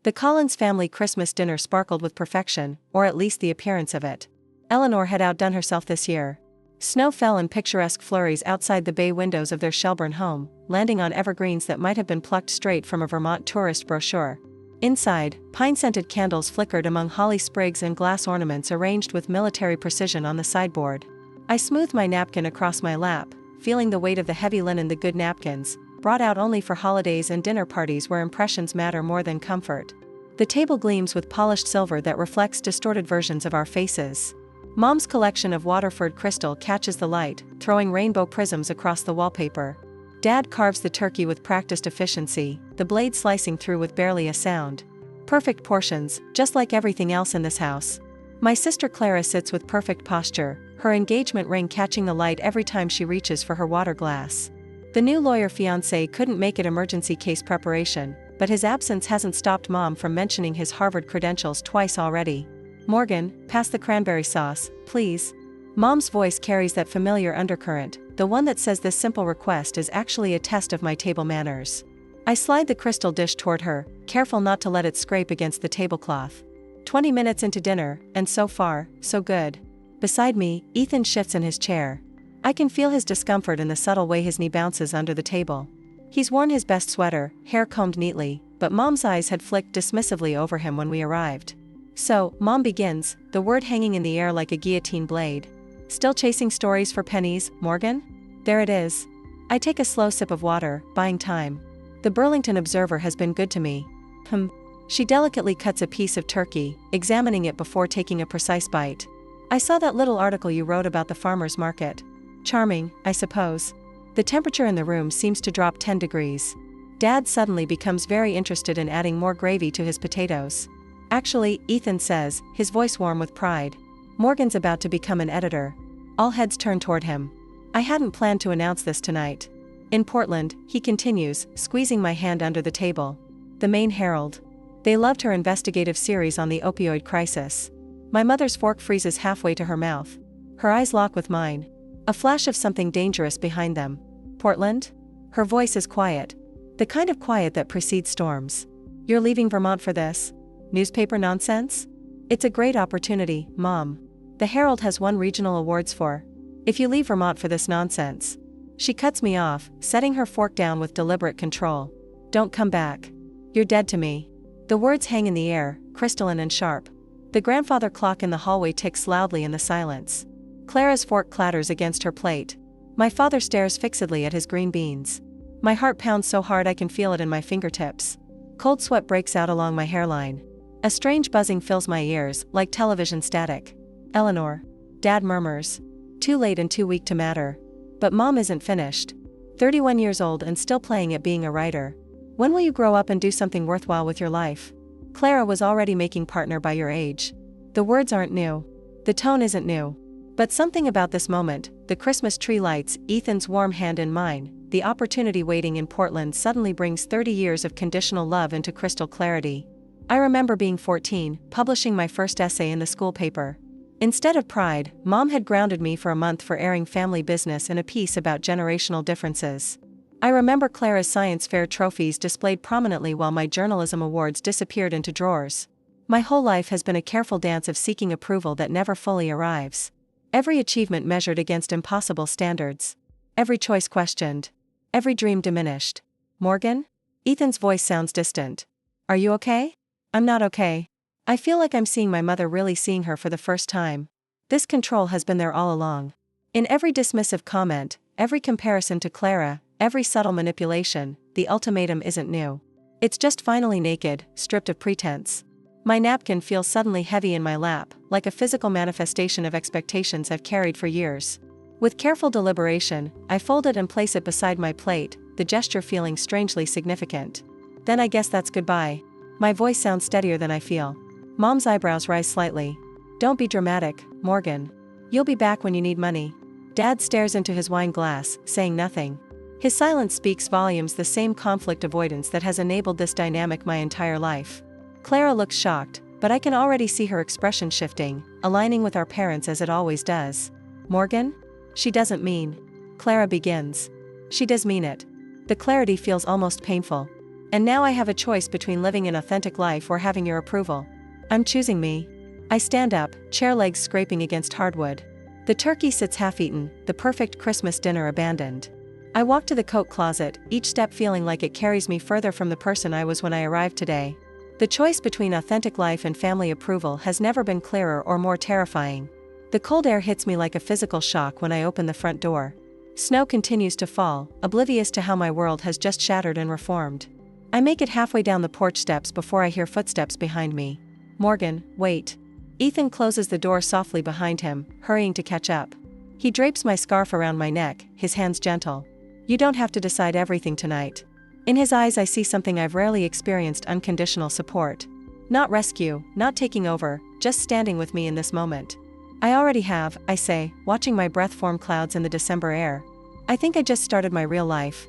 The Collins family Christmas dinner sparkled with perfection, or at least the appearance of it. Eleanor had outdone herself this year. Snow fell in picturesque flurries outside the bay windows of their Shelburne home, landing on evergreens that might have been plucked straight from a Vermont tourist brochure. Inside, pine-scented candles flickered among holly sprigs and glass ornaments arranged with military precision on the sideboard. I smoothed my napkin across my lap, feeling the weight of the heavy linen. The good napkins, brought out only for holidays and dinner parties where impressions matter more than comfort. The table gleams with polished silver that reflects distorted versions of our faces. Mom's collection of Waterford crystal catches the light, throwing rainbow prisms across the wallpaper. Dad carves the turkey with practiced efficiency, the blade slicing through with barely a sound. Perfect portions, just like everything else in this house. My sister Clara sits with perfect posture, her engagement ring catching the light every time she reaches for her water glass. The new lawyer fiancé couldn't make it emergency case preparation, but his absence hasn't stopped Mom from mentioning his Harvard credentials twice already. "Morgan, pass the cranberry sauce, please." Mom's voice carries that familiar undercurrent, the one that says this simple request is actually a test of my table manners. I slide the crystal dish toward her, careful not to let it scrape against the tablecloth. 20 minutes into dinner, and so far, so good. Beside me, Ethan shifts in his chair. I can feel his discomfort in the subtle way his knee bounces under the table. He's worn his best sweater, hair combed neatly, but Mom's eyes had flicked dismissively over him when we arrived. "So," Mom begins, the word hanging in the air like a guillotine blade. "Still chasing stories for pennies, Morgan?" There it is. I take a slow sip of water, buying time. The Burlington Observer has been good to me. She delicately cuts a piece of turkey, examining it before taking a precise bite. "I saw that little article you wrote about the farmer's market. Charming, I suppose." The temperature in the room seems to drop 10 degrees. Dad suddenly becomes very interested in adding more gravy to his potatoes. "Actually," Ethan says, his voice warm with pride, "Morgan's about to become an editor." All heads turn toward him. I hadn't planned to announce this tonight. "In Portland," he continues, squeezing my hand under the table. "The Maine Herald. They loved her investigative series on the opioid crisis." My mother's fork freezes halfway to her mouth. Her eyes lock with mine. A flash of something dangerous behind them. "Portland?" Her voice is quiet. The kind of quiet that precedes storms. "You're leaving Vermont for this newspaper nonsense?" "It's a great opportunity, Mom. The Herald has won regional awards for. If you leave Vermont for this nonsense." She cuts me off, setting her fork down with deliberate control. "Don't come back. You're dead to me." The words hang in the air, crystalline and sharp. The grandfather clock in the hallway ticks loudly in the silence. Clara's fork clatters against her plate. My father stares fixedly at his green beans. My heart pounds so hard I can feel it in my fingertips. Cold sweat breaks out along my hairline. A strange buzzing fills my ears, like television static. "Eleanor." Dad murmurs. "Too late and too weak to matter." But Mom isn't finished. 31 years old and still playing at being a writer. "When will you grow up and do something worthwhile with your life? Clara was already making partner by your age." The words aren't new. The tone isn't new. But something about this moment, the Christmas tree lights, Ethan's warm hand in mine, the opportunity waiting in Portland suddenly brings 30 years of conditional love into crystal clarity. I remember being 14, publishing my first essay in the school paper. Instead of pride, Mom had grounded me for a month for airing family business in a piece about generational differences. I remember Clara's science fair trophies displayed prominently while my journalism awards disappeared into drawers. My whole life has been a careful dance of seeking approval that never fully arrives. Every achievement measured against impossible standards. Every choice questioned. Every dream diminished. "Morgan?" Ethan's voice sounds distant. "Are you okay?" "I'm not okay. I feel like I'm seeing my mother really seeing her for the first time." This control has been there all along. In every dismissive comment, every comparison to Clara, every subtle manipulation, the ultimatum isn't new. It's just finally naked, stripped of pretense. My napkin feels suddenly heavy in my lap, like a physical manifestation of expectations I've carried for years. With careful deliberation, I fold it and place it beside my plate, the gesture feeling strangely significant. "Then I guess that's goodbye." My voice sounds steadier than I feel. Mom's eyebrows rise slightly. "Don't be dramatic, Morgan. You'll be back when you need money." Dad stares into his wine glass, saying nothing. His silence speaks volumes, the same conflict avoidance that has enabled this dynamic my entire life. Clara looks shocked, but I can already see her expression shifting, aligning with our parents as it always does. "Morgan?" "She doesn't mean." Clara begins. "She does mean it." The clarity feels almost painful. And now I have a choice between living an authentic life or having your approval. I'm choosing me. I stand up, chair legs scraping against hardwood. The turkey sits half-eaten, the perfect Christmas dinner abandoned. I walk to the coat closet, each step feeling like it carries me further from the person I was when I arrived today. The choice between authentic life and family approval has never been clearer or more terrifying. The cold air hits me like a physical shock when I open the front door. Snow continues to fall, oblivious to how my world has just shattered and reformed. I make it halfway down the porch steps before I hear footsteps behind me. Morgan, wait. Ethan closes the door softly behind him, hurrying to catch up. He drapes my scarf around my neck, his hands gentle. You don't have to decide everything tonight. In his eyes I see something I've rarely experienced: unconditional support. Not rescue, not taking over, just standing with me in this moment. I already have, I say, watching my breath form clouds in the December air. I think I just started my real life.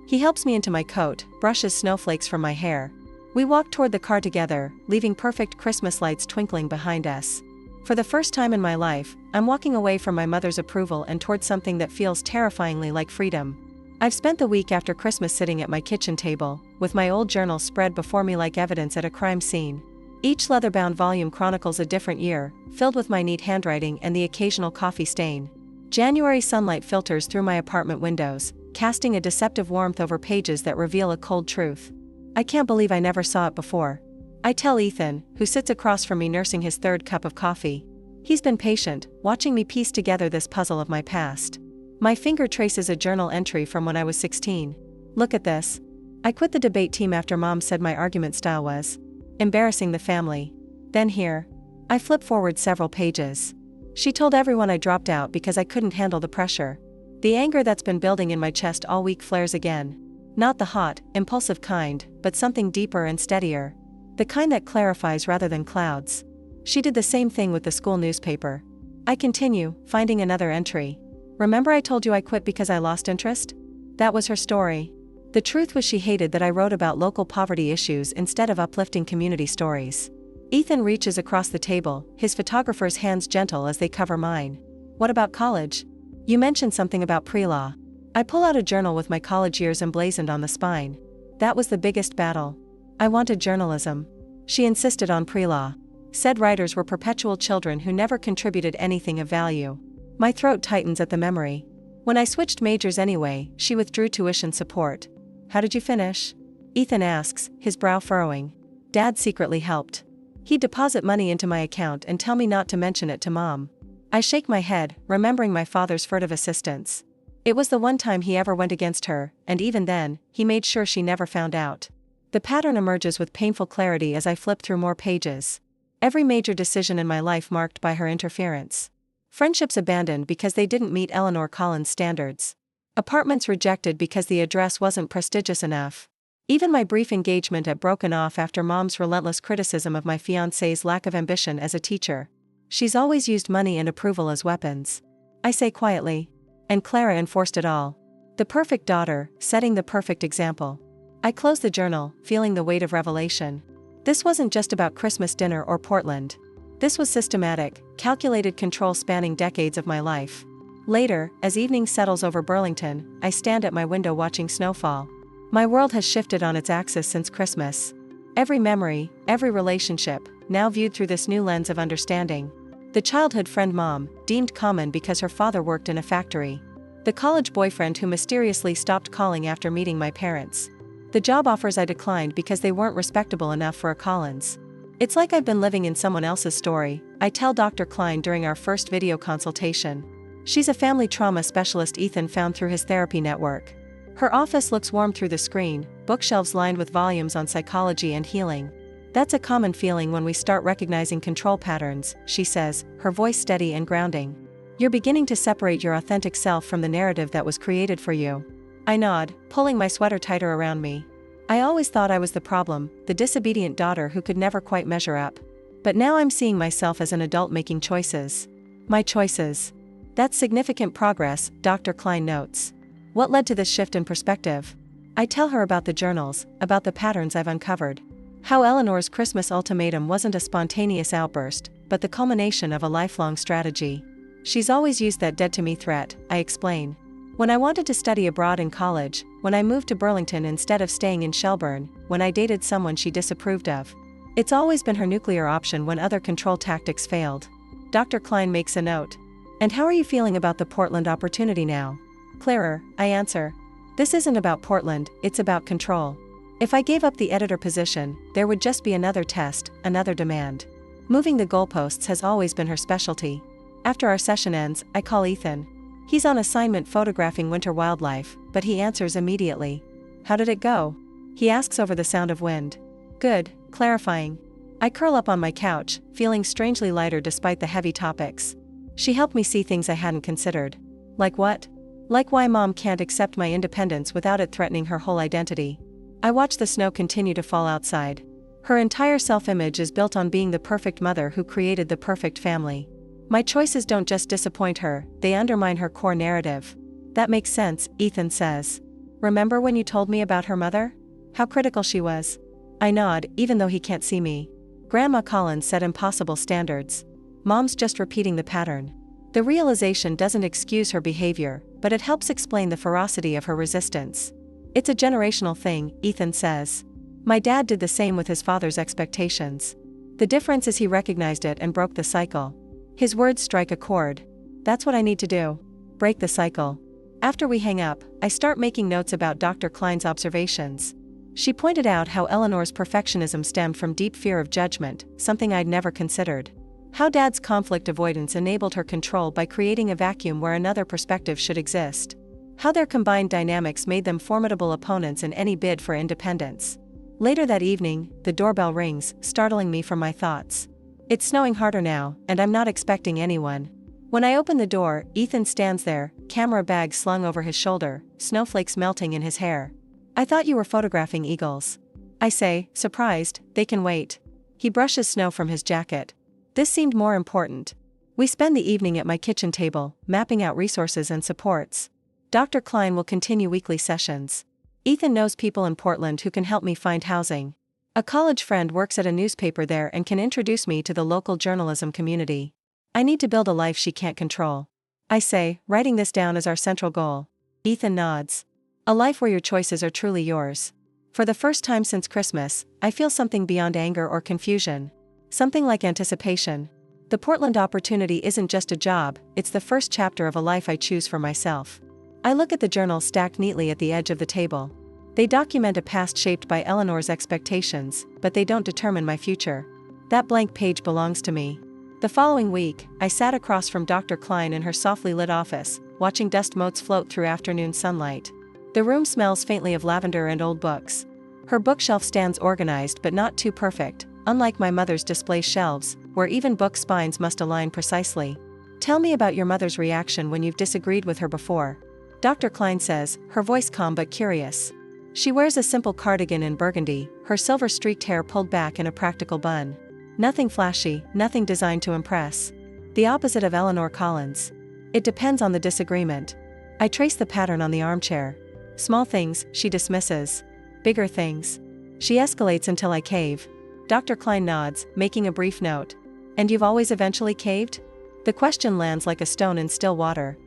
He helps me into my coat, brushes snowflakes from my hair. We walk toward the car together, leaving perfect Christmas lights twinkling behind us. For the first time in my life, I'm walking away from my mother's approval and toward something that feels terrifyingly like freedom. I've spent the week after Christmas sitting at my kitchen table, with my old journal spread before me like evidence at a crime scene. Each leather-bound volume chronicles a different year, filled with my neat handwriting and the occasional coffee stain. January sunlight filters through my apartment windows, casting a deceptive warmth over pages that reveal a cold truth. I can't believe I never saw it before. I tell Ethan, who sits across from me nursing his third cup of coffee. He's been patient, watching me piece together this puzzle of my past. My finger traces a journal entry from when I was 16. Look at this. I quit the debate team after Mom said my argument style was embarrassing the family. Then here. I flip forward several pages. She told everyone I dropped out because I couldn't handle the pressure. The anger that's been building in my chest all week flares again. Not the hot, impulsive kind, but something deeper and steadier. The kind that clarifies rather than clouds. She did the same thing with the school newspaper. I continue, finding another entry. Remember I told you I quit because I lost interest? That was her story. The truth was she hated that I wrote about local poverty issues instead of uplifting community stories. Ethan reaches across the table, his photographer's hands gentle as they cover mine. What about college? You mentioned something about pre-law. I pull out a journal with my college years emblazoned on the spine. That was the biggest battle. I wanted journalism. She insisted on pre-law. Said writers were perpetual children who never contributed anything of value. My throat tightens at the memory. When I switched majors anyway, she withdrew tuition support. How did you finish? Ethan asks, his brow furrowing. Dad secretly helped. He'd deposit money into my account and tell me not to mention it to Mom. I shake my head, remembering my father's furtive assistance. It was the one time he ever went against her, and even then, he made sure she never found out. The pattern emerges with painful clarity as I flip through more pages. Every major decision in my life marked by her interference. Friendships abandoned because they didn't meet Eleanor Collins' standards. Apartments rejected because the address wasn't prestigious enough. Even my brief engagement at broken off after Mom's relentless criticism of my fiancé's lack of ambition as a teacher. She's always used money and approval as weapons. I say quietly. And Clara enforced it all. The perfect daughter, setting the perfect example. I close the journal, feeling the weight of revelation. This wasn't just about Christmas dinner or Portland. This was systematic, calculated control spanning decades of my life. Later, as evening settles over Burlington, I stand at my window watching snowfall. My world has shifted on its axis since Christmas. Every memory, every relationship, now viewed through this new lens of understanding. The childhood friend Mom, deemed common because her father worked in a factory. The college boyfriend who mysteriously stopped calling after meeting my parents. The job offers I declined because they weren't respectable enough for a Collins. It's like I've been living in someone else's story, I tell Dr. Klein during our first video consultation. She's a family trauma specialist Ethan found through his therapy network. Her office looks warm through the screen, bookshelves lined with volumes on psychology and healing. That's a common feeling when we start recognizing control patterns, she says, her voice steady and grounding. You're beginning to separate your authentic self from the narrative that was created for you. I nod, pulling my sweater tighter around me. I always thought I was the problem, the disobedient daughter who could never quite measure up. But now I'm seeing myself as an adult making choices. My choices. That's significant progress, Dr. Klein notes. What led to this shift in perspective? I tell her about the journals, about the patterns I've uncovered. How Eleanor's Christmas ultimatum wasn't a spontaneous outburst, but the culmination of a lifelong strategy. She's always used that dead-to-me threat, I explain. When I wanted to study abroad in college, when I moved to Burlington instead of staying in Shelburne, when I dated someone she disapproved of. It's always been her nuclear option when other control tactics failed. Dr. Klein makes a note. And how are you feeling about the Portland opportunity now? Clearer, I answer. This isn't about Portland, it's about control. If I gave up the editor position, there would just be another test, another demand. Moving the goalposts has always been her specialty. After our session ends, I call Ethan. He's on assignment photographing winter wildlife, but he answers immediately. How did it go? He asks over the sound of wind. Good, clarifying. I curl up on my couch, feeling strangely lighter despite the heavy topics. She helped me see things I hadn't considered. Like what? Like why Mom can't accept my independence without it threatening her whole identity. I watch the snow continue to fall outside. Her entire self-image is built on being the perfect mother who created the perfect family. My choices don't just disappoint her, they undermine her core narrative. That makes sense, Ethan says. Remember when you told me about her mother? How critical she was? I nod, even though he can't see me. Grandma Collins set impossible standards. Mom's just repeating the pattern. The realization doesn't excuse her behavior, but it helps explain the ferocity of her resistance. It's a generational thing, Ethan says. My dad did the same with his father's expectations. The difference is he recognized it and broke the cycle. His words strike a chord. That's what I need to do. Break the cycle. After we hang up, I start making notes about Dr. Klein's observations. She pointed out how Eleanor's perfectionism stemmed from deep fear of judgment, something I'd never considered. How Dad's conflict avoidance enabled her control by creating a vacuum where another perspective should exist. How their combined dynamics made them formidable opponents in any bid for independence. Later that evening, the doorbell rings, startling me from my thoughts. It's snowing harder now, and I'm not expecting anyone. When I open the door, Ethan stands there, camera bag slung over his shoulder, snowflakes melting in his hair. I thought you were photographing eagles. I say, surprised, they can wait. He brushes snow from his jacket. This seemed more important. We spend the evening at my kitchen table, mapping out resources and supports. Dr. Klein will continue weekly sessions. Ethan knows people in Portland who can help me find housing. A college friend works at a newspaper there and can introduce me to the local journalism community. I need to build a life she can't control. I say, writing this down as our central goal. Ethan nods. A life where your choices are truly yours. For the first time since Christmas, I feel something beyond anger or confusion. Something like anticipation. The Portland opportunity isn't just a job, it's the first chapter of a life I choose for myself. I look at the journals stacked neatly at the edge of the table. They document a past shaped by Eleanor's expectations, but they don't determine my future. That blank page belongs to me. The following week, I sat across from Dr. Klein in her softly lit office, watching dust motes float through afternoon sunlight. The room smells faintly of lavender and old books. Her bookshelf stands organized but not too perfect, unlike my mother's display shelves, where even book spines must align precisely. Tell me about your mother's reaction when you've disagreed with her before. Dr. Klein says, her voice calm but curious. She wears a simple cardigan in burgundy, her silver-streaked hair pulled back in a practical bun. Nothing flashy, nothing designed to impress. The opposite of Eleanor Collins. It depends on the disagreement. I trace the pattern on the armchair. Small things, she dismisses. Bigger things. She escalates until I cave. Dr. Klein nods, making a brief note. And you've always eventually caved? The question lands like a stone in still water.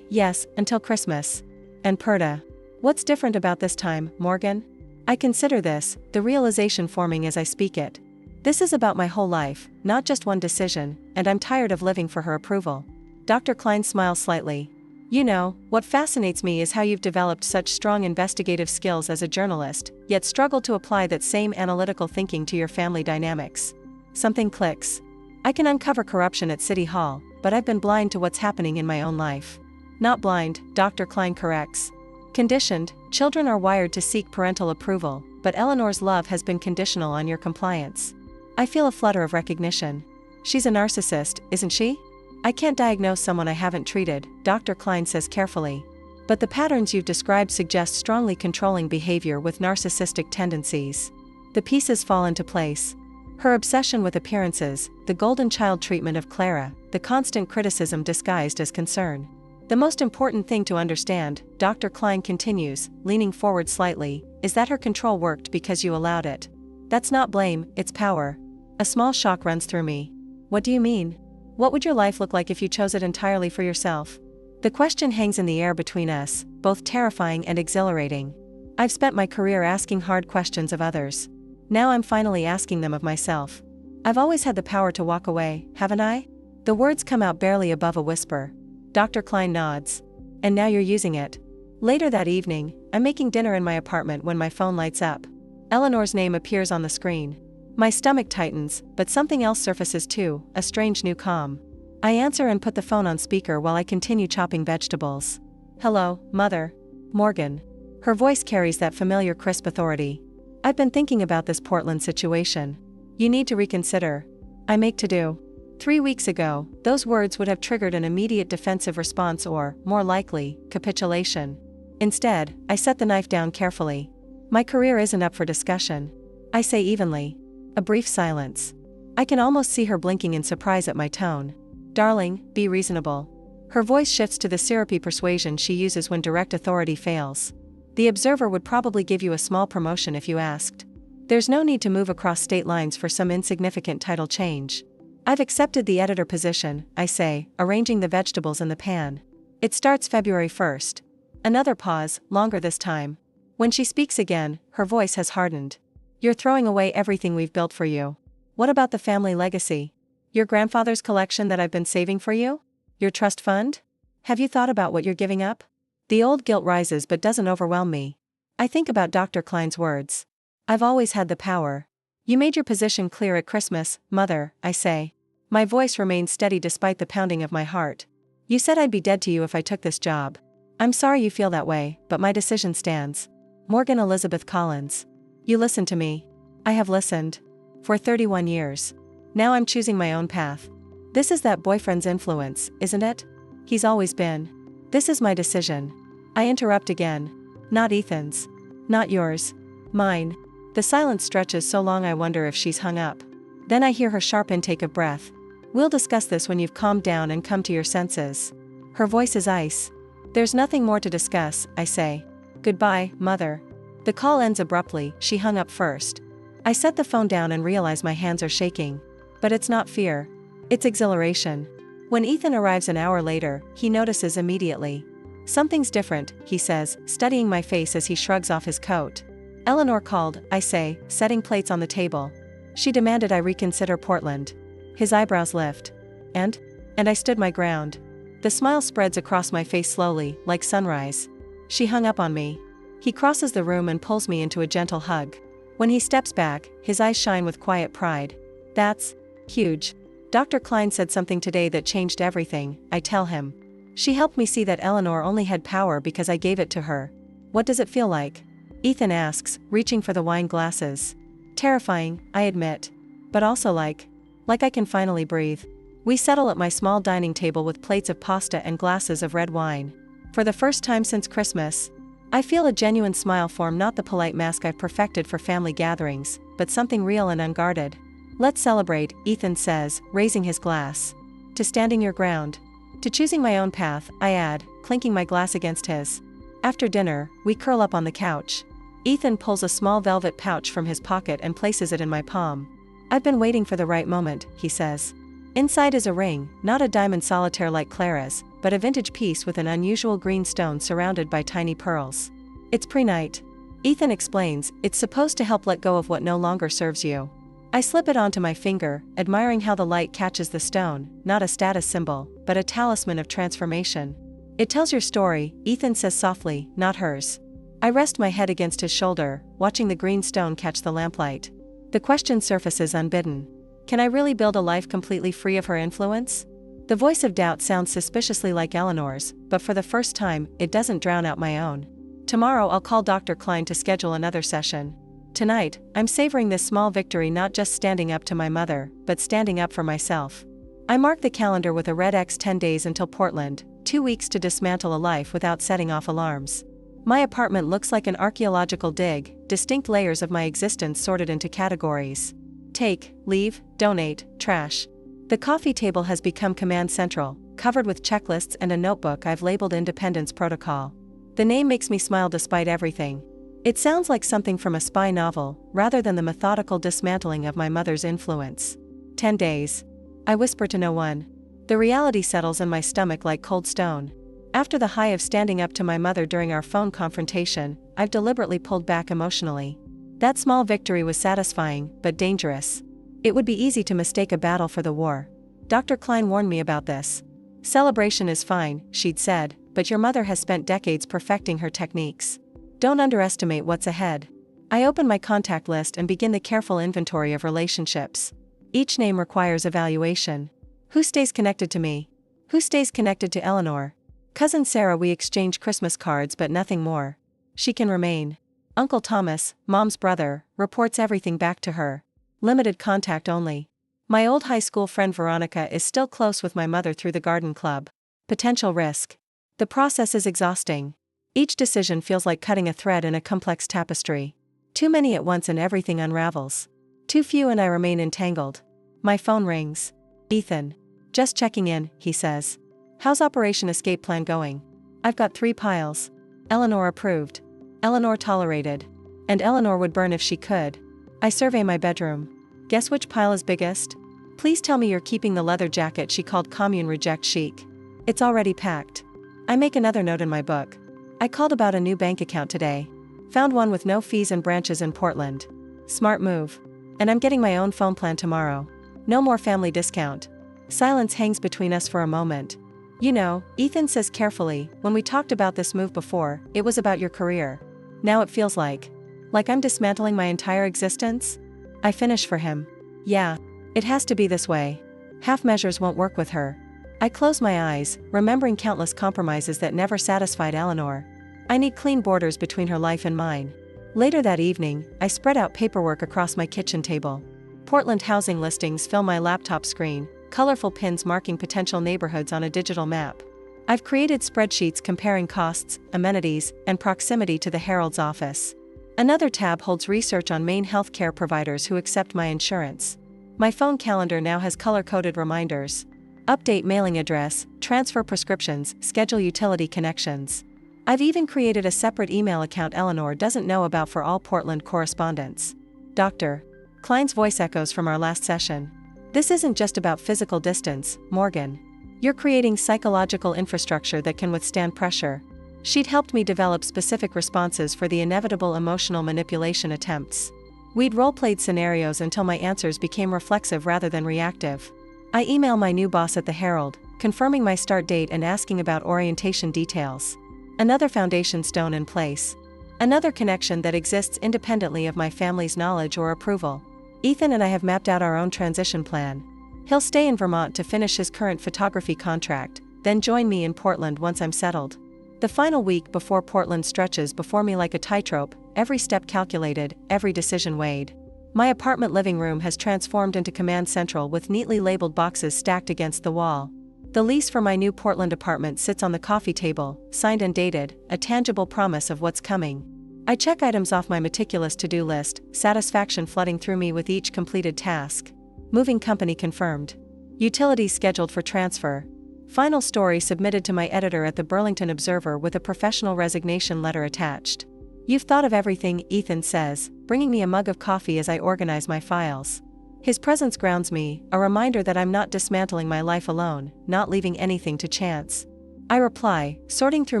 Yes, until Christmas. And Perda. What's different about this time, Morgan? I consider this, the realization forming as I speak it. This is about my whole life, not just one decision, and I'm tired of living for her approval. Dr. Klein smiles slightly. You know, what fascinates me is how you've developed such strong investigative skills as a journalist, yet struggle to apply that same analytical thinking to your family dynamics. Something clicks. I can uncover corruption at City Hall, but I've been blind to what's happening in my own life. Not blind, Dr. Klein corrects. Conditioned, children are wired to seek parental approval, but Eleanor's love has been conditional on your compliance. I feel a flutter of recognition. She's a narcissist, isn't she? I can't diagnose someone I haven't treated, Dr. Klein says carefully. But the patterns you've described suggest strongly controlling behavior with narcissistic tendencies. The pieces fall into place. Her obsession with appearances, the golden child treatment of Clara, the constant criticism disguised as concern. The most important thing to understand, Dr. Klein continues, leaning forward slightly, is that her control worked because you allowed it. That's not blame, it's power. A small shock runs through me. What do you mean? What would your life look like if you chose it entirely for yourself? The question hangs in the air between us, both terrifying and exhilarating. I've spent my career asking hard questions of others. Now I'm finally asking them of myself. I've always had the power to walk away, haven't I? The words come out barely above a whisper. Dr. Klein nods. And now you're using it. Later that evening, I'm making dinner in my apartment when my phone lights up. Eleanor's name appears on the screen. My stomach tightens, but something else surfaces too, a strange new calm. I answer and put the phone on speaker while I continue chopping vegetables. Hello, Mother. Morgan. Her voice carries that familiar crisp authority. I've been thinking about this Portland situation. You need to reconsider. I make to do. 3 weeks ago, those words would have triggered an immediate defensive response or, more likely, capitulation. Instead, I set the knife down carefully. My career isn't up for discussion. I say evenly. A brief silence. I can almost see her blinking in surprise at my tone. Darling, be reasonable. Her voice shifts to the syrupy persuasion she uses when direct authority fails. The Observer would probably give you a small promotion if you asked. There's no need to move across state lines for some insignificant title change. I've accepted the editor position, I say, arranging the vegetables in the pan. It starts February 1st. Another pause, longer this time. When she speaks again, her voice has hardened. You're throwing away everything we've built for you. What about the family legacy? Your grandfather's collection that I've been saving for you? Your trust fund? Have you thought about what you're giving up? The old guilt rises but doesn't overwhelm me. I think about Dr. Klein's words. I've always had the power. You made your position clear at Christmas, Mother, I say. My voice remains steady despite the pounding of my heart. You said I'd be dead to you if I took this job. I'm sorry you feel that way, but my decision stands. Morgan Elizabeth Collins. You listened to me. I have listened. For 31 years. Now I'm choosing my own path. This is that boyfriend's influence, isn't it? He's always been. This is my decision. I interrupt again. Not Ethan's. Not yours. Mine. The silence stretches so long I wonder if she's hung up. Then I hear her sharp intake of breath. We'll discuss this when you've calmed down and come to your senses. Her voice is ice. There's nothing more to discuss, I say. Goodbye, Mother. The call ends abruptly, she hung up first. I set the phone down and realize my hands are shaking. But it's not fear. It's exhilaration. When Ethan arrives an hour later, he notices immediately. Something's different, he says, studying my face as he shrugs off his coat. Eleanor called, I say, setting plates on the table. She demanded I reconsider Portland. His eyebrows lift. And I stood my ground. The smile spreads across my face slowly, like sunrise. She hung up on me. He crosses the room and pulls me into a gentle hug. When he steps back, his eyes shine with quiet pride. That's huge. Dr. Klein said something today that changed everything, I tell him. She helped me see that Eleanor only had power because I gave it to her. What does it feel like? Ethan asks, reaching for the wine glasses. Terrifying, I admit. But also like I can finally breathe. We settle at my small dining table with plates of pasta and glasses of red wine. For the first time since Christmas, I feel a genuine smile form, not the polite mask I've perfected for family gatherings, but something real and unguarded. Let's celebrate, Ethan says, raising his glass. To standing your ground. To choosing my own path, I add, clinking my glass against his. After dinner, we curl up on the couch. Ethan pulls a small velvet pouch from his pocket and places it in my palm. I've been waiting for the right moment, he says. Inside is a ring, not a diamond solitaire like Clara's, but a vintage piece with an unusual green stone surrounded by tiny pearls. It's prehnite. Ethan explains, it's supposed to help let go of what no longer serves you. I slip it onto my finger, admiring how the light catches the stone, not a status symbol, but a talisman of transformation. It tells your story, Ethan says softly, not hers. I rest my head against his shoulder, watching the green stone catch the lamplight. The question surfaces unbidden. Can I really build a life completely free of her influence? The voice of doubt sounds suspiciously like Eleanor's, but for the first time, it doesn't drown out my own. Tomorrow I'll call Dr. Klein to schedule another session. Tonight, I'm savoring this small victory, not just standing up to my mother, but standing up for myself. I mark the calendar with a red X. 10 days until Portland, 2 weeks to dismantle a life without setting off alarms. My apartment looks like an archaeological dig, distinct layers of my existence sorted into categories. Take, leave, donate, trash. The coffee table has become command central, covered with checklists and a notebook I've labeled Independence Protocol. The name makes me smile despite everything. It sounds like something from a spy novel, rather than the methodical dismantling of my mother's influence. 10 days. I whisper to no one. The reality settles in my stomach like cold stone. After the high of standing up to my mother during our phone confrontation, I've deliberately pulled back emotionally. That small victory was satisfying, but dangerous. It would be easy to mistake a battle for the war. Dr. Klein warned me about this. Celebration is fine, she'd said, but your mother has spent decades perfecting her techniques. Don't underestimate what's ahead. I open my contact list and begin the careful inventory of relationships. Each name requires evaluation. Who stays connected to me? Who stays connected to Eleanor? Cousin Sarah, we exchange Christmas cards but nothing more. She can remain. Uncle Thomas, Mom's brother, reports everything back to her. Limited contact only. My old high school friend Veronica is still close with my mother through the garden club. Potential risk. The process is exhausting. Each decision feels like cutting a thread in a complex tapestry. Too many at once and everything unravels. Too few and I remain entangled. My phone rings. Ethan. Just checking in, he says. How's Operation Escape Plan going? I've got 3 piles. Eleanor approved. Eleanor tolerated. And Eleanor would burn if she could. I survey my bedroom. Guess which pile is biggest? Please tell me you're keeping the leather jacket she called commune reject chic. It's already packed. I make another note in my book. I called about a new bank account today. Found one with no fees and branches in Portland. Smart move. And I'm getting my own phone plan tomorrow. No more family discount. Silence hangs between us for a moment. You know, Ethan says carefully, when we talked about this move before, it was about your career. Now it feels like I'm dismantling my entire existence? I finish for him. Yeah. It has to be this way. Half measures won't work with her. I close my eyes, remembering countless compromises that never satisfied Eleanor. I need clean borders between her life and mine. Later that evening, I spread out paperwork across my kitchen table. Portland housing listings fill my laptop screen, colorful pins marking potential neighborhoods on a digital map. I've created spreadsheets comparing costs, amenities, and proximity to the Herald's office. Another tab holds research on main healthcare providers who accept my insurance. My phone calendar now has color-coded reminders. Update mailing address, transfer prescriptions, schedule utility connections. I've even created a separate email account Eleanor doesn't know about for all Portland correspondence. Dr. Klein's voice echoes from our last session. This isn't just about physical distance, Morgan. You're creating psychological infrastructure that can withstand pressure. She'd helped me develop specific responses for the inevitable emotional manipulation attempts. We'd role-played scenarios until my answers became reflexive rather than reactive. I email my new boss at the Herald, confirming my start date and asking about orientation details. Another foundation stone in place. Another connection that exists independently of my family's knowledge or approval. Ethan and I have mapped out our own transition plan. He'll stay in Vermont to finish his current photography contract, then join me in Portland once I'm settled. The final week before Portland stretches before me like a tightrope, every step calculated, every decision weighed. My apartment living room has transformed into command central with neatly labeled boxes stacked against the wall. The lease for my new Portland apartment sits on the coffee table, signed and dated, a tangible promise of what's coming. I check items off my meticulous to-do list, satisfaction flooding through me with each completed task. Moving company confirmed. Utilities scheduled for transfer. Final story submitted to my editor at the Burlington Observer with a professional resignation letter attached. You've thought of everything, Ethan says, bringing me a mug of coffee as I organize my files. His presence grounds me, a reminder that I'm not dismantling my life alone, not leaving anything to chance. I reply, sorting through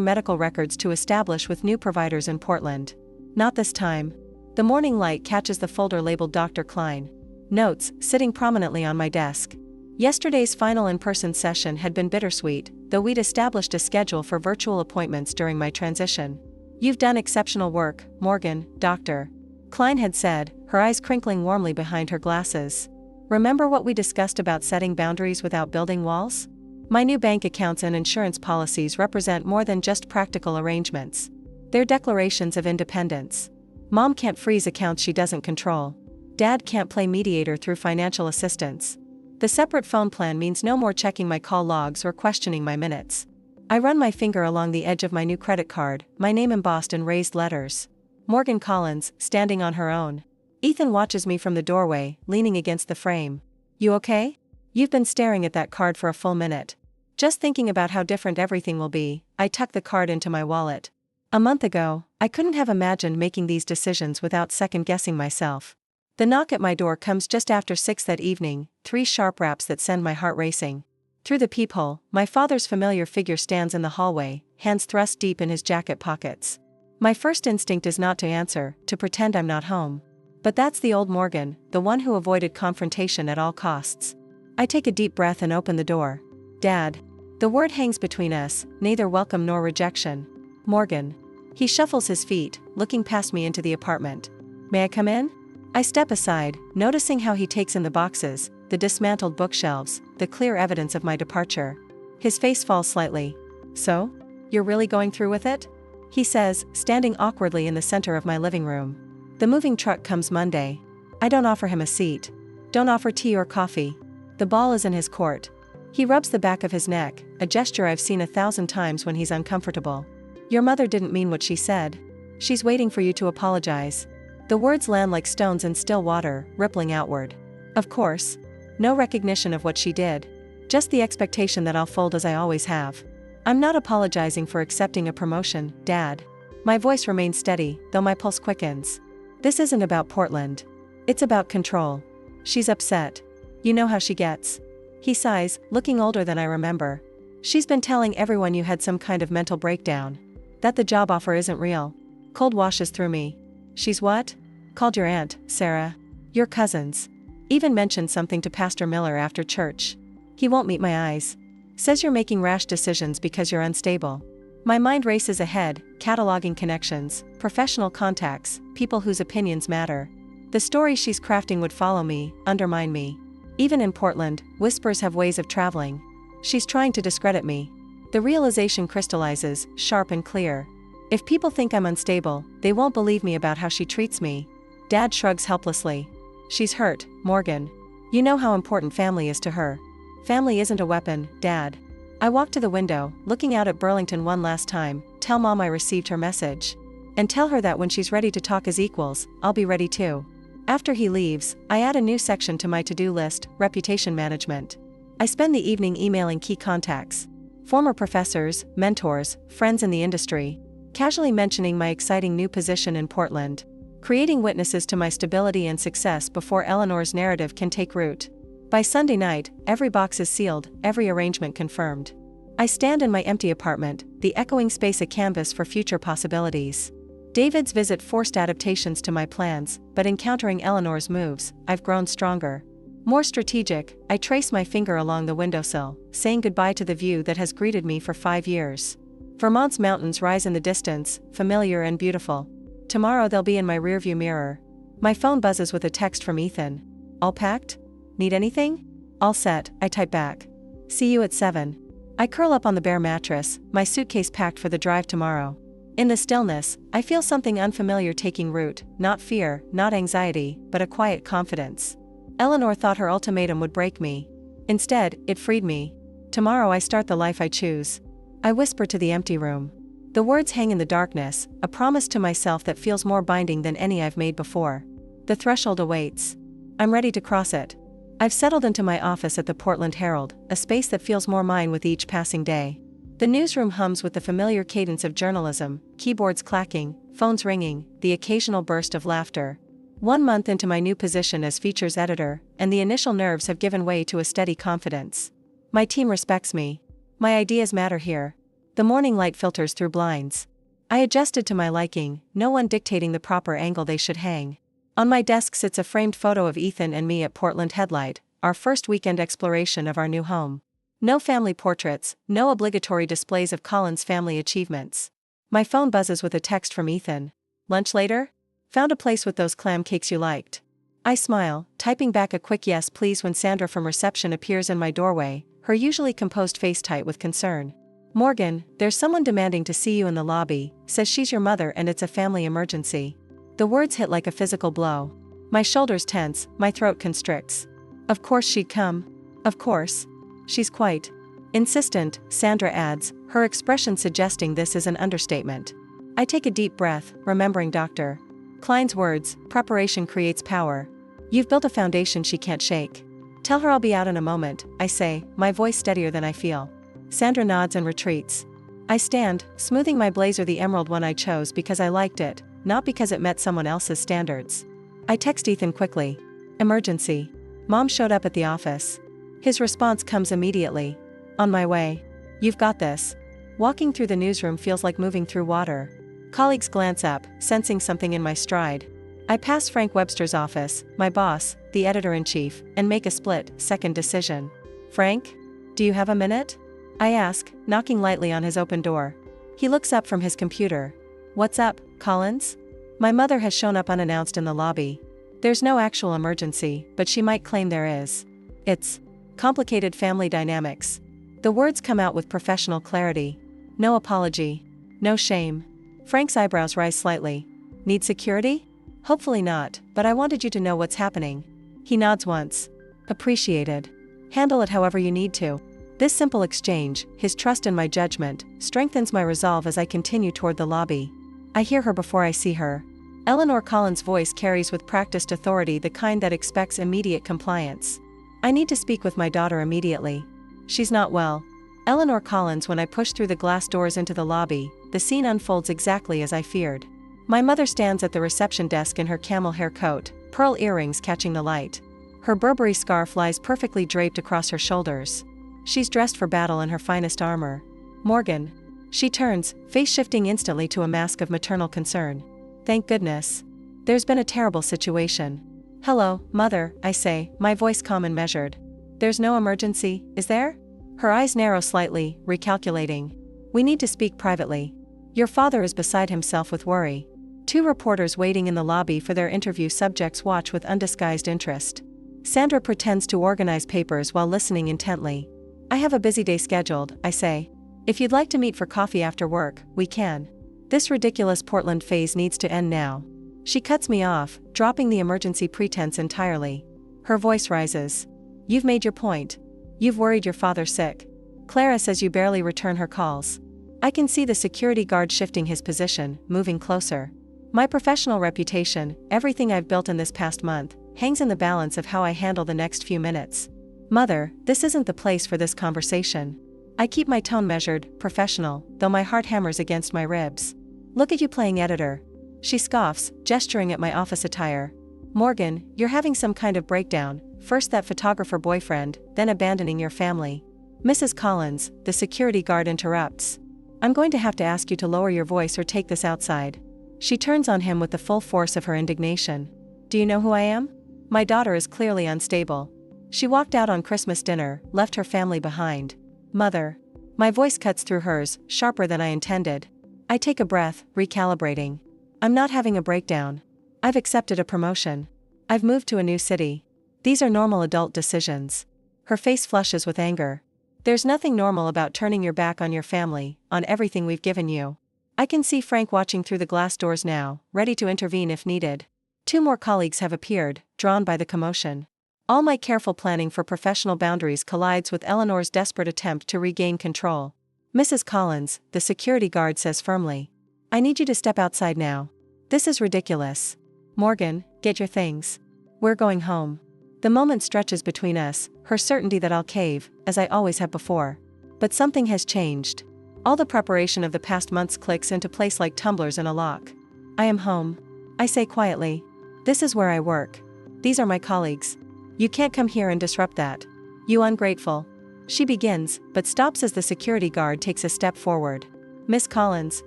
medical records to establish with new providers in Portland. Not this time. The morning light catches the folder labeled Dr. Klein. Notes, sitting prominently on my desk. Yesterday's final in-person session had been bittersweet, though we'd established a schedule for virtual appointments during my transition. You've done exceptional work, Morgan, Dr. Klein had said, her eyes crinkling warmly behind her glasses. Remember what we discussed about setting boundaries without building walls? My new bank accounts and insurance policies represent more than just practical arrangements. They're declarations of independence. Mom can't freeze accounts she doesn't control. Dad can't play mediator through financial assistance. The separate phone plan means no more checking my call logs or questioning my minutes. I run my finger along the edge of my new credit card, my name embossed in raised letters. Morgan Collins, standing on her own. Ethan watches me from the doorway, leaning against the frame. You okay? You've been staring at that card for a full minute. Just thinking about how different everything will be, I tuck the card into my wallet. A month ago, I couldn't have imagined making these decisions without second-guessing myself. The knock at my door comes just after 6 that evening, 3 sharp raps that send my heart racing. Through the peephole, my father's familiar figure stands in the hallway, hands thrust deep in his jacket pockets. My first instinct is not to answer, to pretend I'm not home. But that's the old Morgan, the one who avoided confrontation at all costs. I take a deep breath and open the door. Dad. The word hangs between us, neither welcome nor rejection. Morgan. He shuffles his feet, looking past me into the apartment. May I come in? I step aside, noticing how he takes in the boxes, the dismantled bookshelves, the clear evidence of my departure. His face falls slightly. So? You're really going through with it? He says, standing awkwardly in the center of my living room. The moving truck comes Monday. I don't offer him a seat. Don't offer tea or coffee. The ball is in his court. He rubs the back of his neck, a gesture I've seen 1,000 times when he's uncomfortable. Your mother didn't mean what she said. She's waiting for you to apologize. The words land like stones in still water, rippling outward. Of course. No recognition of what she did. Just the expectation that I'll fold as I always have. I'm not apologizing for accepting a promotion, Dad. My voice remains steady, though my pulse quickens. This isn't about Portland. It's about control. She's upset. You know how she gets. He sighs, looking older than I remember. She's been telling everyone you had some kind of mental breakdown. That the job offer isn't real. Cold washes through me. She's what? Called your aunt, Sarah. Your cousins. Even mentioned something to Pastor Miller after church. He won't meet my eyes. Says you're making rash decisions because you're unstable. My mind races ahead, cataloging connections, professional contacts, people whose opinions matter. The story she's crafting would follow me, undermine me. Even in Portland, whispers have ways of traveling. She's trying to discredit me. The realization crystallizes, sharp and clear. If people think I'm unstable, they won't believe me about how she treats me. Dad shrugs helplessly. She's hurt, Morgan. You know how important family is to her. Family isn't a weapon, Dad. I walk to the window, looking out at Burlington one last time, tell Mom I received her message. And tell her that when she's ready to talk as equals, I'll be ready too. After he leaves, I add a new section to my to-do list, reputation management. I spend the evening emailing key contacts. Former professors, mentors, friends in the industry. Casually mentioning my exciting new position in Portland. Creating witnesses to my stability and success before Eleanor's narrative can take root. By Sunday night, every box is sealed, every arrangement confirmed. I stand in my empty apartment, the echoing space a canvas for future possibilities. David's visit forced adaptations to my plans, but encountering Eleanor's moves, I've grown stronger. More strategic, I trace my finger along the windowsill, saying goodbye to the view that has greeted me for 5 years. Vermont's mountains rise in the distance, familiar and beautiful. Tomorrow they'll be in my rearview mirror. My phone buzzes with a text from Ethan. All packed? Need anything? All set, I type back. See you at 7. I curl up on the bare mattress, my suitcase packed for the drive tomorrow. In the stillness, I feel something unfamiliar taking root, not fear, not anxiety, but a quiet confidence. Eleanor thought her ultimatum would break me. Instead, it freed me. Tomorrow I start the life I choose. I whisper to the empty room. The words hang in the darkness, a promise to myself that feels more binding than any I've made before. The threshold awaits. I'm ready to cross it. I've settled into my office at the Portland Herald, a space that feels more mine with each passing day. The newsroom hums with the familiar cadence of journalism, keyboards clacking, phones ringing, the occasional burst of laughter. 1 month into my new position as features editor, and the initial nerves have given way to a steady confidence. My team respects me. My ideas matter here. The morning light filters through blinds. I adjusted to my liking, no one dictating the proper angle they should hang. On my desk sits a framed photo of Ethan and me at Portland Headlight, our first weekend exploration of our new home. No family portraits, no obligatory displays of Colin's family achievements. My phone buzzes with a text from Ethan. Lunch later? Found a place with those clam cakes you liked. I smile, typing back a quick yes please when Sandra from reception appears in my doorway, her usually composed face tight with concern. Morgan, there's someone demanding to see you in the lobby, says she's your mother and it's a family emergency. The words hit like a physical blow. My shoulders tense, my throat constricts. Of course she'd come. Of course. She's quite insistent, Sandra adds, her expression suggesting this is an understatement. I take a deep breath, remembering Dr. Klein's words, preparation creates power. You've built a foundation she can't shake. Tell her I'll be out in a moment, I say, my voice steadier than I feel. Sandra nods and retreats. I stand, smoothing my blazer, the emerald one I chose because I liked it, not because it met someone else's standards. I text Ethan quickly. Emergency. Mom showed up at the office. His response comes immediately. On my way. You've got this. Walking through the newsroom feels like moving through water. Colleagues glance up, sensing something in my stride. I pass Frank Webster's office, my boss, the editor-in-chief, and make a split-second decision. Frank? Do you have a minute? I ask, knocking lightly on his open door. He looks up from his computer. What's up, Collins? My mother has shown up unannounced in the lobby. There's no actual emergency, but she might claim there is. It's complicated family dynamics. The words come out with professional clarity. No apology. No shame. Frank's eyebrows rise slightly. Need security? Hopefully not, but I wanted you to know what's happening. He nods once. Appreciated. Handle it however you need to. This simple exchange, his trust in my judgment, strengthens my resolve as I continue toward the lobby. I hear her before I see her. Eleanor Collins' voice carries with practiced authority, the kind that expects immediate compliance. I need to speak with my daughter immediately. She's not well. Eleanor Collins. When I push through the glass doors into the lobby, the scene unfolds exactly as I feared. My mother stands at the reception desk in her camel hair coat, pearl earrings catching the light. Her Burberry scarf lies perfectly draped across her shoulders. She's dressed for battle in her finest armor. Morgan. She turns, face shifting instantly to a mask of maternal concern. Thank goodness. There's been a terrible situation. Hello, Mother, I say, my voice calm and measured. There's no emergency, is there? Her eyes narrow slightly, recalculating. We need to speak privately. Your father is beside himself with worry. Two reporters waiting in the lobby for their interview subjects watch with undisguised interest. Sandra pretends to organize papers while listening intently. I have a busy day scheduled, I say. If you'd like to meet for coffee after work, we can. This ridiculous Portland phase needs to end now. She cuts me off, dropping the emergency pretense entirely. Her voice rises. You've made your point. You've worried your father sick. Clara says you barely return her calls. I can see the security guard shifting his position, moving closer. My professional reputation, everything I've built in this past month, hangs in the balance of how I handle the next few minutes. Mother, this isn't the place for this conversation. I keep my tone measured, professional, though my heart hammers against my ribs. Look at you playing editor. She scoffs, gesturing at my office attire. Morgan, you're having some kind of breakdown, first that photographer boyfriend, then abandoning your family. Mrs. Collins, the security guard interrupts. I'm going to have to ask you to lower your voice or take this outside. She turns on him with the full force of her indignation. Do you know who I am? My daughter is clearly unstable. She walked out on Christmas dinner, left her family behind. Mother. My voice cuts through hers, sharper than I intended. I take a breath, recalibrating. I'm not having a breakdown. I've accepted a promotion. I've moved to a new city. These are normal adult decisions. Her face flushes with anger. There's nothing normal about turning your back on your family, on everything we've given you. I can see Frank watching through the glass doors now, ready to intervene if needed. Two more colleagues have appeared, drawn by the commotion. All my careful planning for professional boundaries collides with Eleanor's desperate attempt to regain control. Mrs. Collins, the security guard says firmly. I need you to step outside now. This is ridiculous. Morgan, get your things. We're going home. The moment stretches between us, her certainty that I'll cave, as I always have before. But something has changed. All the preparation of the past months clicks into place like tumblers in a lock. I am home. I say quietly. This is where I work. These are my colleagues. You can't come here and disrupt that. You ungrateful. She begins, but stops as the security guard takes a step forward. Miss Collins,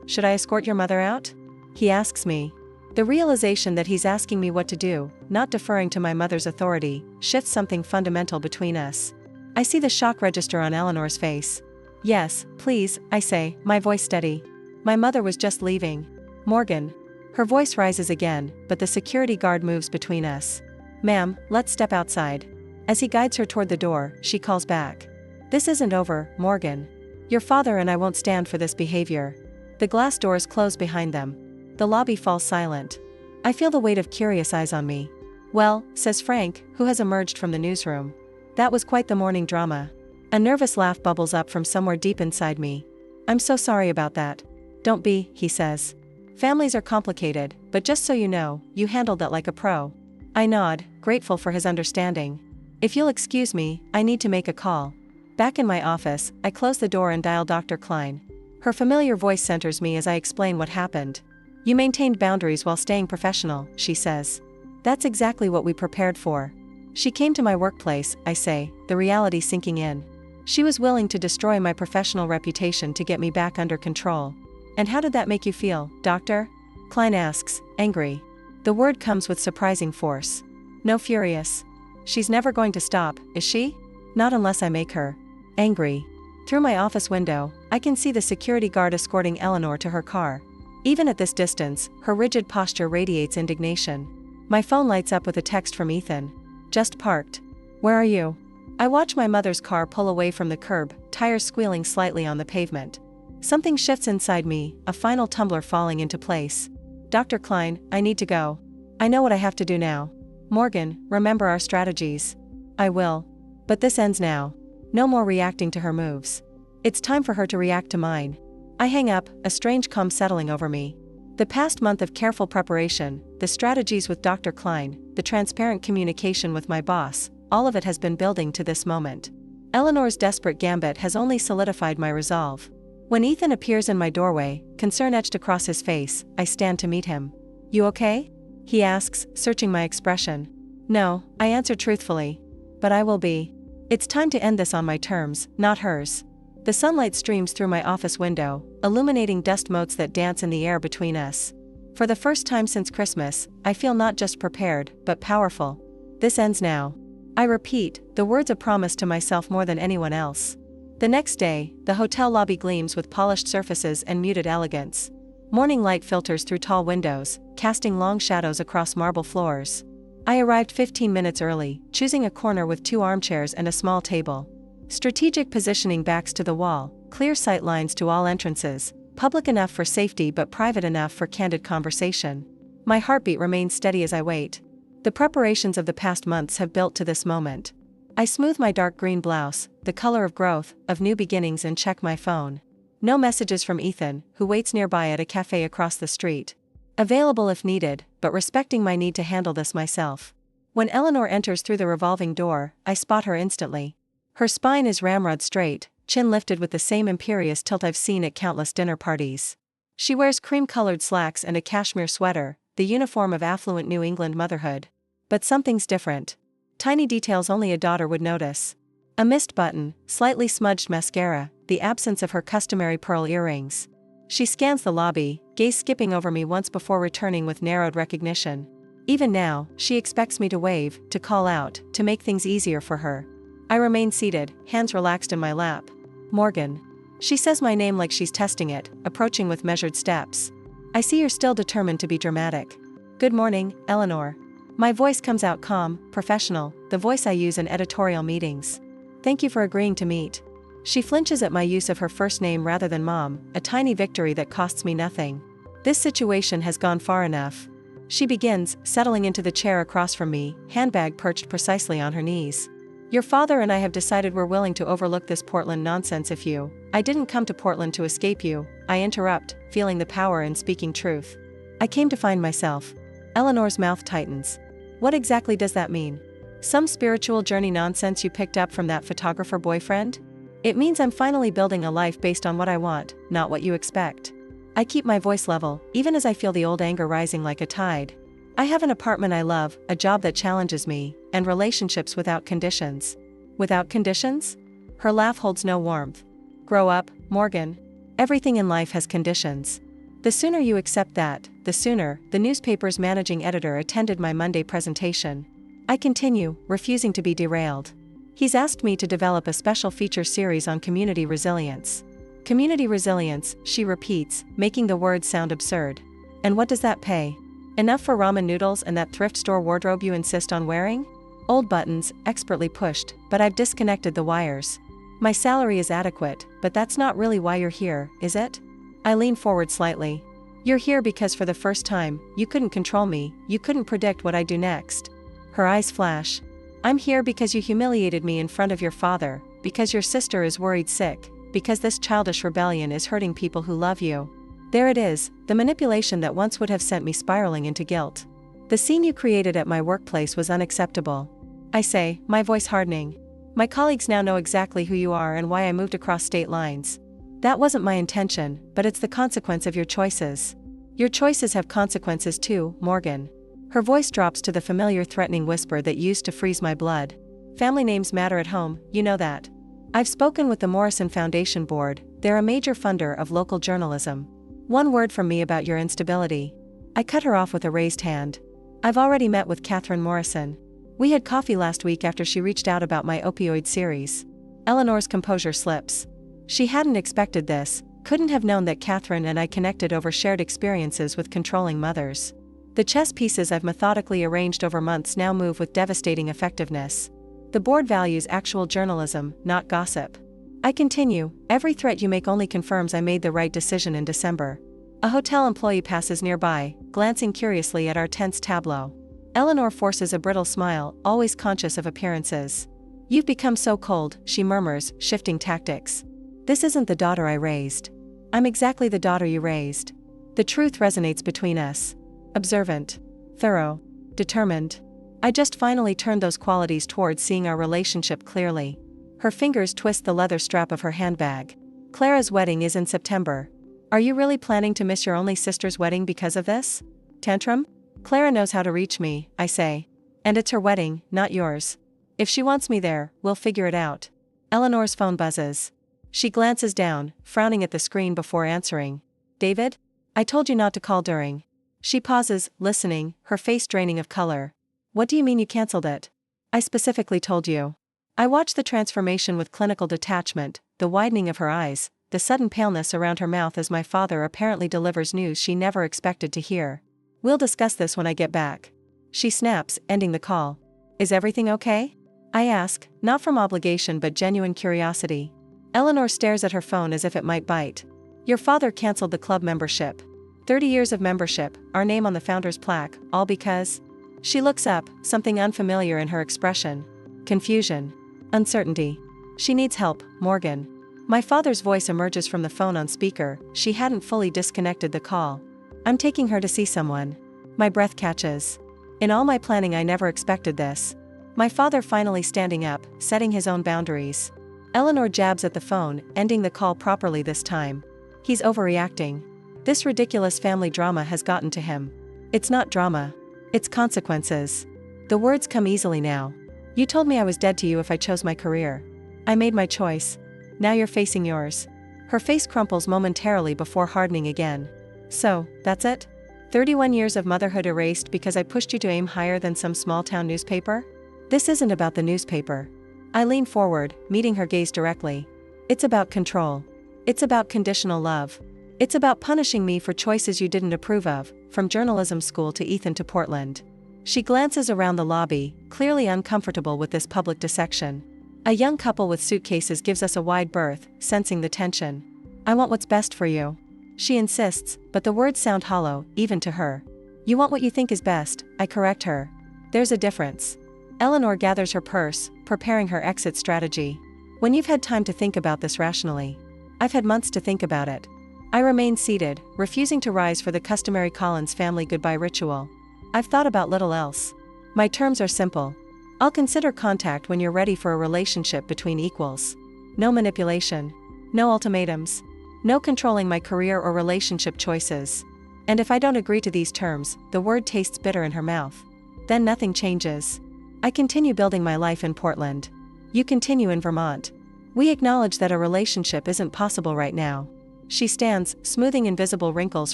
should I escort your mother out? He asks me. The realization that he's asking me what to do, not deferring to my mother's authority, shifts something fundamental between us. I see the shock register on Eleanor's face. Yes, please, I say, my voice steady. My mother was just leaving. Morgan. Her voice rises again, but the security guard moves between us. Ma'am, let's step outside. As he guides her toward the door, she calls back. This isn't over, Morgan. Your father and I won't stand for this behavior. The glass doors close behind them. The lobby falls silent. I feel the weight of curious eyes on me. Well, says Frank, who has emerged from the newsroom. That was quite the morning drama. A nervous laugh bubbles up from somewhere deep inside me. I'm so sorry about that. Don't be, he says. Families are complicated, but just so you know, you handled that like a pro. I nod, grateful for his understanding. If you'll excuse me, I need to make a call. Back in my office, I close the door and dial Dr. Klein. Her familiar voice centers me as I explain what happened. You maintained boundaries while staying professional, she says. That's exactly what we prepared for. She came to my workplace, I say, the reality sinking in. She was willing to destroy my professional reputation to get me back under control. And how did that make you feel, doctor? Klein asks, angry. The word comes with surprising force. No, furious. She's never going to stop, is she? Not unless I make her. Angry. Through my office window, I can see the security guard escorting Eleanor to her car. Even at this distance, her rigid posture radiates indignation. My phone lights up with a text from Ethan. Just parked. Where are you? I watch my mother's car pull away from the curb, tires squealing slightly on the pavement. Something shifts inside me, a final tumbler falling into place. Dr. Klein, I need to go. I know what I have to do now. Morgan, remember our strategies. I will. But this ends now. No more reacting to her moves. It's time for her to react to mine. I hang up, a strange calm settling over me. The past month of careful preparation, the strategies with Dr. Klein, the transparent communication with my boss, all of it has been building to this moment. Eleanor's desperate gambit has only solidified my resolve. When Ethan appears in my doorway, concern etched across his face, I stand to meet him. You okay? He asks, searching my expression. No, I answer truthfully. But I will be. It's time to end this on my terms, not hers. The sunlight streams through my office window, illuminating dust motes that dance in the air between us. For the first time since Christmas, I feel not just prepared, but powerful. This ends now. I repeat, the words a promise to myself more than anyone else. The next day, the hotel lobby gleams with polished surfaces and muted elegance. Morning light filters through tall windows, casting long shadows across marble floors. I arrived 15 minutes early, choosing a corner with 2 armchairs and a small table. Strategic positioning backs to the wall, clear sight lines to all entrances, public enough for safety but private enough for candid conversation. My heartbeat remains steady as I wait. The preparations of the past months have built to this moment. I smooth my dark green blouse, the color of growth, of new beginnings, and check my phone. No messages from Ethan, who waits nearby at a cafe across the street. Available if needed, but respecting my need to handle this myself. When Eleanor enters through the revolving door, I spot her instantly. Her spine is ramrod straight, chin lifted with the same imperious tilt I've seen at countless dinner parties. She wears cream-colored slacks and a cashmere sweater, the uniform of affluent New England motherhood. But something's different. Tiny details only a daughter would notice. A missed button, slightly smudged mascara, the absence of her customary pearl earrings. She scans the lobby, gaze skipping over me once before returning with narrowed recognition. Even now, she expects me to wave, to call out, to make things easier for her. I remain seated, hands relaxed in my lap. Morgan. She says my name like she's testing it, approaching with measured steps. I see you're still determined to be dramatic. Good morning, Eleanor. My voice comes out calm, professional, the voice I use in editorial meetings. Thank you for agreeing to meet. She flinches at my use of her first name rather than Mom, a tiny victory that costs me nothing. This situation has gone far enough. She begins, settling into the chair across from me, handbag perched precisely on her knees. Your father and I have decided we're willing to overlook this Portland nonsense if you. I didn't come to Portland to escape you, I interrupt, feeling the power in speaking truth. I came to find myself. Eleanor's mouth tightens. What exactly does that mean? Some spiritual journey nonsense you picked up from that photographer boyfriend? It means I'm finally building a life based on what I want, not what you expect. I keep my voice level, even as I feel the old anger rising like a tide. I have an apartment I love, a job that challenges me, and relationships without conditions. Without conditions? Her laugh holds no warmth. Grow up, Morgan. Everything in life has conditions. The sooner you accept that, the sooner. The newspaper's managing editor attended my Monday presentation. I continue, refusing to be derailed. He's asked me to develop a special feature series on community resilience. Community resilience, she repeats, making the words sound absurd. And what does that pay? Enough for ramen noodles and that thrift store wardrobe you insist on wearing? Old buttons, expertly pushed, but I've disconnected the wires. My salary is adequate, but that's not really why you're here, is it? I lean forward slightly. You're here because for the first time, you couldn't control me, you couldn't predict what I'd do next. Her eyes flash. I'm here because you humiliated me in front of your father, because your sister is worried sick, because this childish rebellion is hurting people who love you. There it is, the manipulation that once would have sent me spiraling into guilt. The scene you created at my workplace was unacceptable. I say, my voice hardening. My colleagues now know exactly who you are and why I moved across state lines. That wasn't my intention, but it's the consequence of your choices. Your choices have consequences too, Morgan. Her voice drops to the familiar threatening whisper that used to freeze my blood. Family names matter at home, you know that. I've spoken with the Morrison Foundation Board, they're a major funder of local journalism. One word from me about your instability. I cut her off with a raised hand. I've already met with Catherine Morrison. We had coffee last week after she reached out about my opioid series. Eleanor's composure slips. She hadn't expected this, couldn't have known that Catherine and I connected over shared experiences with controlling mothers. The chess pieces I've methodically arranged over months now move with devastating effectiveness. The board values actual journalism, not gossip. I continue, every threat you make only confirms I made the right decision in December. A hotel employee passes nearby, glancing curiously at our tense tableau. Eleanor forces a brittle smile, always conscious of appearances. You've become so cold, she murmurs, shifting tactics. This isn't the daughter I raised. I'm exactly the daughter you raised. The truth resonates between us. Observant. Thorough. Determined. I just finally turned those qualities towards seeing our relationship clearly. Her fingers twist the leather strap of her handbag. Clara's wedding is in September. Are you really planning to miss your only sister's wedding because of this? Tantrum? Clara knows how to reach me, I say. And it's her wedding, not yours. If she wants me there, we'll figure it out. Eleanor's phone buzzes. She glances down, frowning at the screen before answering. David? I told you not to call during. She pauses, listening, her face draining of color. What do you mean you cancelled it? I specifically told you. I watched the transformation with clinical detachment, the widening of her eyes, the sudden paleness around her mouth as my father apparently delivers news she never expected to hear. We'll discuss this when I get back. She snaps, ending the call. Is everything okay? I ask, not from obligation but genuine curiosity. Eleanor stares at her phone as if it might bite. Your father cancelled the club membership. 30 years of membership, our name on the founder's plaque, all because... She looks up, something unfamiliar in her expression. Confusion. Uncertainty. She needs help, Morgan. My father's voice emerges from the phone on speaker, she hadn't fully disconnected the call. I'm taking her to see someone. My breath catches. In all my planning I never expected this. My father finally standing up, setting his own boundaries. Eleanor jabs at the phone, ending the call properly this time. He's overreacting. This ridiculous family drama has gotten to him. It's not drama. It's consequences. The words come easily now. You told me I was dead to you if I chose my career. I made my choice. Now you're facing yours. Her face crumples momentarily before hardening again. So, that's it? 31 years of motherhood erased because I pushed you to aim higher than some small-town newspaper? This isn't about the newspaper. I lean forward, meeting her gaze directly. It's about control. It's about conditional love. It's about punishing me for choices you didn't approve of, from journalism school to Ethan to Portland. She glances around the lobby, clearly uncomfortable with this public dissection. A young couple with suitcases gives us a wide berth, sensing the tension. I want what's best for you. She insists, but the words sound hollow, even to her. You want what you think is best, I correct her. There's a difference. Eleanor gathers her purse, preparing her exit strategy. When you've had time to think about this rationally. I've had months to think about it. I remain seated, refusing to rise for the customary Collins family goodbye ritual. I've thought about little else. My terms are simple. I'll consider contact when you're ready for a relationship between equals. No manipulation. No ultimatums. No controlling my career or relationship choices. And if I don't agree to these terms, the word tastes bitter in her mouth. Then nothing changes. I continue building my life in Portland. You continue in Vermont. We acknowledge that a relationship isn't possible right now. She stands, smoothing invisible wrinkles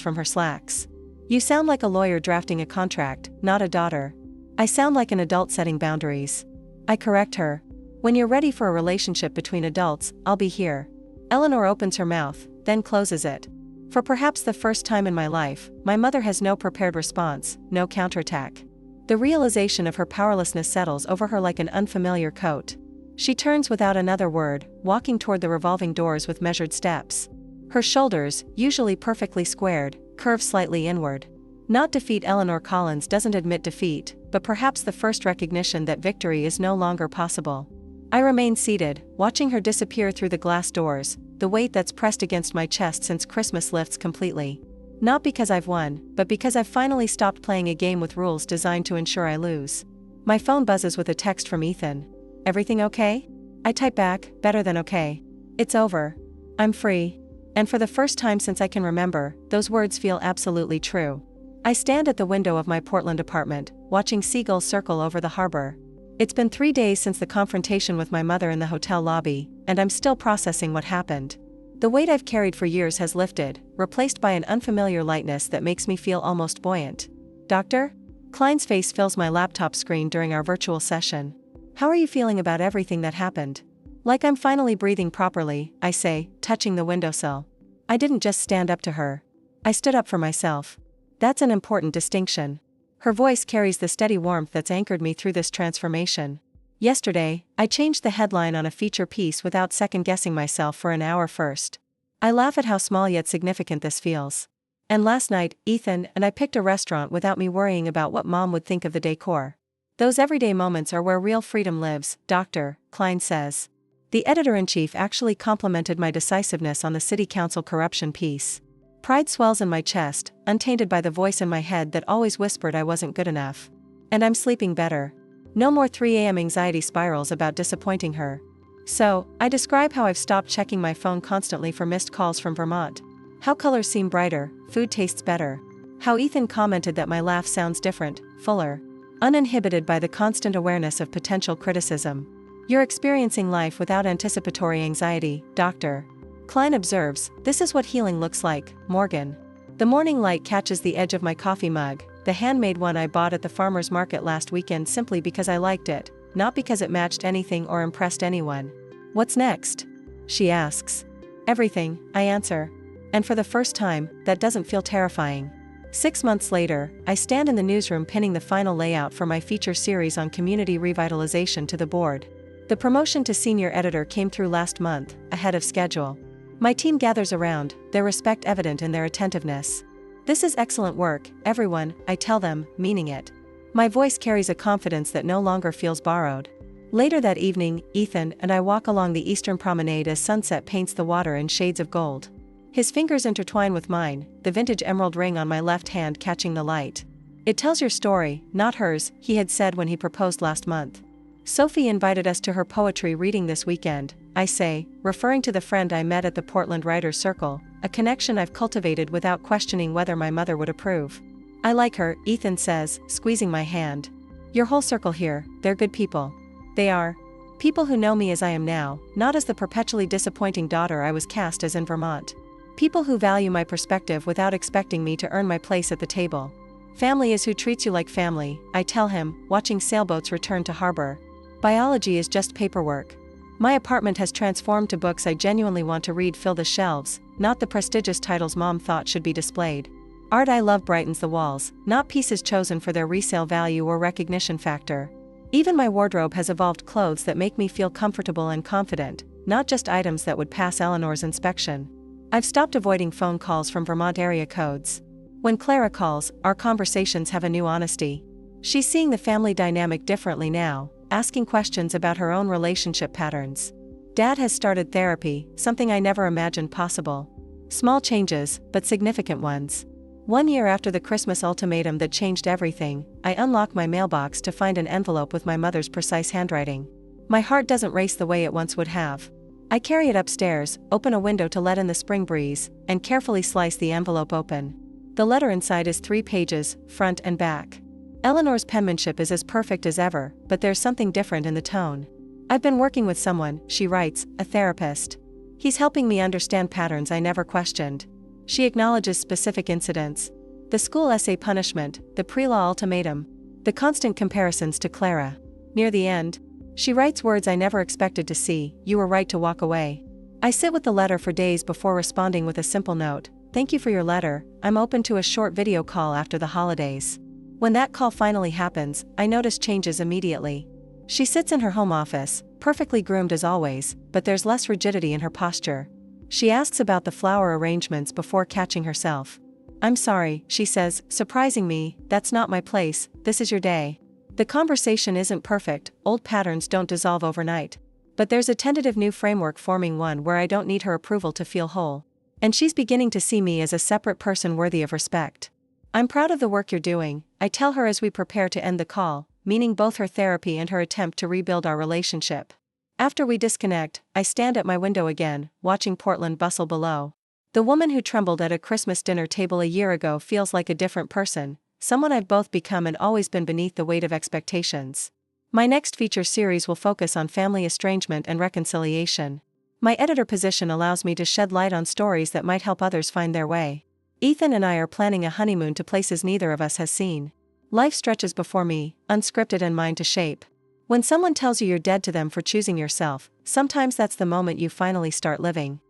from her slacks. You sound like a lawyer drafting a contract, not a daughter. I sound like an adult setting boundaries. I correct her. When you're ready for a relationship between adults, I'll be here. Eleanor opens her mouth, then closes it. For perhaps the first time in my life, my mother has no prepared response, no counterattack. The realization of her powerlessness settles over her like an unfamiliar coat. She turns without another word, walking toward the revolving doors with measured steps. Her shoulders, usually perfectly squared, curve slightly inward. Not defeat. Eleanor Collins doesn't admit defeat, but perhaps the first recognition that victory is no longer possible. I remain seated, watching her disappear through the glass doors, the weight that's pressed against my chest since Christmas lifts completely. Not because I've won, but because I've finally stopped playing a game with rules designed to ensure I lose. My phone buzzes with a text from Ethan. Everything okay? I type back, better than okay. It's over. I'm free. And for the first time since I can remember, those words feel absolutely true. I stand at the window of my Portland apartment, watching seagulls circle over the harbor. It's been 3 days since the confrontation with my mother in the hotel lobby, and I'm still processing what happened. The weight I've carried for years has lifted, replaced by an unfamiliar lightness that makes me feel almost buoyant. Doctor? Klein's face fills my laptop screen during our virtual session. How are you feeling about everything that happened? Like I'm finally breathing properly, I say, touching the windowsill. I didn't just stand up to her. I stood up for myself. That's an important distinction. Her voice carries the steady warmth that's anchored me through this transformation. Yesterday, I changed the headline on a feature piece without second-guessing myself for an hour first. I laugh at how small yet significant this feels. And last night, Ethan and I picked a restaurant without me worrying about what Mom would think of the decor. Those everyday moments are where real freedom lives, Dr. Klein says. The editor-in-chief actually complimented my decisiveness on the city council corruption piece. Pride swells in my chest, untainted by the voice in my head that always whispered I wasn't good enough. And I'm sleeping better. No more 3 a.m. anxiety spirals about disappointing her. So, I describe how I've stopped checking my phone constantly for missed calls from Vermont. How colors seem brighter, food tastes better. How Ethan commented that my laugh sounds different, fuller. Uninhibited by the constant awareness of potential criticism. You're experiencing life without anticipatory anxiety, Dr. Klein observes. This is what healing looks like, Morgan. The morning light catches the edge of my coffee mug, the handmade one I bought at the farmer's market last weekend simply because I liked it, not because it matched anything or impressed anyone. What's next? She asks. Everything, I answer. And for the first time, that doesn't feel terrifying. 6 months later, I stand in the newsroom pinning the final layout for my feature series on community revitalization to the board. The promotion to senior editor came through last month, ahead of schedule. My team gathers around, their respect evident in their attentiveness. This is excellent work, everyone, I tell them, meaning it. My voice carries a confidence that no longer feels borrowed. Later that evening, Ethan and I walk along the eastern promenade as sunset paints the water in shades of gold. His fingers intertwine with mine, the vintage emerald ring on my left hand catching the light. It tells your story, not hers, he had said when he proposed last month. Sophie invited us to her poetry reading this weekend, I say, referring to the friend I met at the Portland Writers' Circle, a connection I've cultivated without questioning whether my mother would approve. I like her, Ethan says, squeezing my hand. Your whole circle here, they're good people. They are. People who know me as I am now, not as the perpetually disappointing daughter I was cast as in Vermont. People who value my perspective without expecting me to earn my place at the table. Family is who treats you like family, I tell him, watching sailboats return to harbor. Biology is just paperwork. My apartment has transformed to books I genuinely want to read fill the shelves, not the prestigious titles Mom thought should be displayed. Art I love brightens the walls, not pieces chosen for their resale value or recognition factor. Even my wardrobe has evolved clothes that make me feel comfortable and confident, not just items that would pass Eleanor's inspection. I've stopped avoiding phone calls from Vermont area codes. When Clara calls, our conversations have a new honesty. She's seeing the family dynamic differently now, asking questions about her own relationship patterns. Dad has started therapy, something I never imagined possible. Small changes, but significant ones. 1 year after the Christmas ultimatum that changed everything, I unlock my mailbox to find an envelope with my mother's precise handwriting. My heart doesn't race the way it once would have. I carry it upstairs, open a window to let in the spring breeze, and carefully slice the envelope open. The letter inside is 3 pages, front and back. Eleanor's penmanship is as perfect as ever, but there's something different in the tone. I've been working with someone, she writes, a therapist. He's helping me understand patterns I never questioned. She acknowledges specific incidents. The school essay punishment, the pre-law ultimatum, the constant comparisons to Clara. Near the end, she writes words I never expected to see, you were right to walk away. I sit with the letter for days before responding with a simple note, thank you for your letter, I'm open to a short video call after the holidays. When that call finally happens, I notice changes immediately. She sits in her home office, perfectly groomed as always, but there's less rigidity in her posture. She asks about the flower arrangements before catching herself. I'm sorry, she says, surprising me, that's not my place, this is your day. The conversation isn't perfect, old patterns don't dissolve overnight. But there's a tentative new framework forming, one where I don't need her approval to feel whole. And she's beginning to see me as a separate person worthy of respect. I'm proud of the work you're doing, I tell her as we prepare to end the call, meaning both her therapy and her attempt to rebuild our relationship. After we disconnect, I stand at my window again, watching Portland bustle below. The woman who trembled at a Christmas dinner table a year ago feels like a different person, someone I've both become and always been beneath the weight of expectations. My next feature series will focus on family estrangement and reconciliation. My editor position allows me to shed light on stories that might help others find their way. Ethan and I are planning a honeymoon to places neither of us has seen. Life stretches before me, unscripted and mine to shape. When someone tells you you're dead to them for choosing yourself, sometimes that's the moment you finally start living.